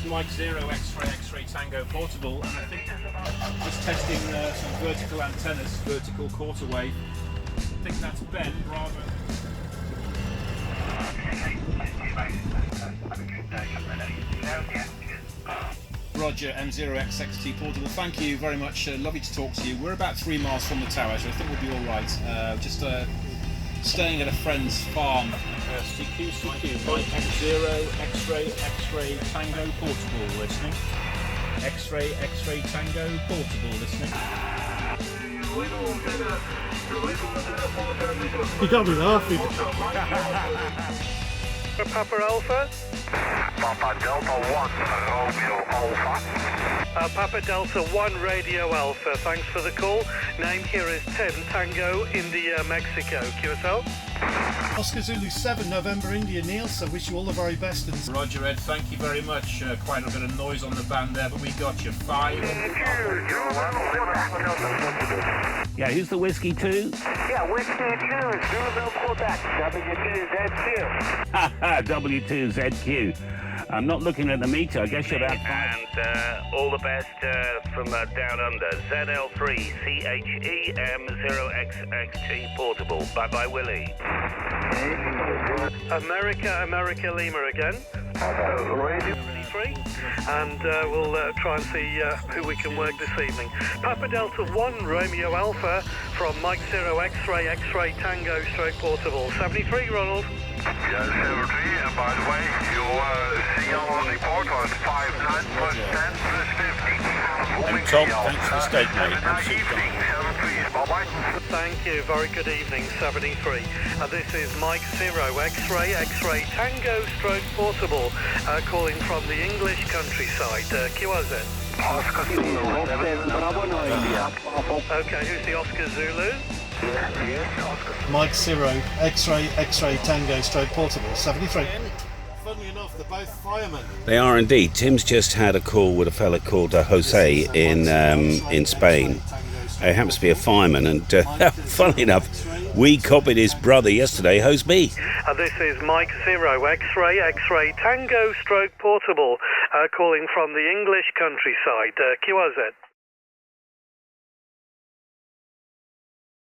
is Mike 0 X-ray Tango Portable, and I think just testing some vertical antennas, vertical quarter wave. I think that's Ben, Bravo. Roger, M0XXT Portable, thank you very much, lovely to talk to you. We're about 3 miles from the tower, so I think we'll be alright. Just staying at a friend's farm. CQ, Mike M0 X-ray Tango Portable listening. X-ray Tango Portable listening. You got me laughing. Papa Alpha. Papa Delta 1, Romeo Alpha. Papa Delta 1, Radio Alpha. Thanks for the call. Name here is 10 Tango India Mexico. QSL. Oscar Zulu 7, November India, Neil, so wish you all the very best. And Roger, Ed, thank you very much. Quite a bit of noise on the band there, but we got you. 5. Yeah, who's the Whiskey 2? Yeah, Whiskey 2, Zulu Quebec, W2ZQ. W2ZQ. I'm not looking at the meter, I guess you're about 5. And all the best from down under. ZL3 CHEM0XXT Portable. Bye-bye, Willie. America Lima again. And we'll try and see who we can work this evening. Papa Delta 1 Romeo Alpha from Mike 0 X-ray Tango Stroke Portable. 73, Ronald. Yeah, 73, and by the way, your signal on the port was 59 plus 10 plus 50. And Tom, thanks for the statement. Nice evening, 73, bye-bye. Thank you, very good evening, 73. This is Mike 0 X-ray Tango Stroke Portable, calling from the English countryside. QRZ. Oscar Zulu, Bravo 9. Okay, who's the Oscar Zulu? Yes, Oscar. Mike 0, X-ray Tango Stroke Portable, 73. Funnily enough, they're both firemen. They are indeed. Tim's just had a call with a fella called Jose in Spain. He happens to be a fireman, and funnily enough, we copied his brother yesterday, host B. This is Mike 0 X-ray Tango Stroke Portable, calling from the English countryside. QRZ.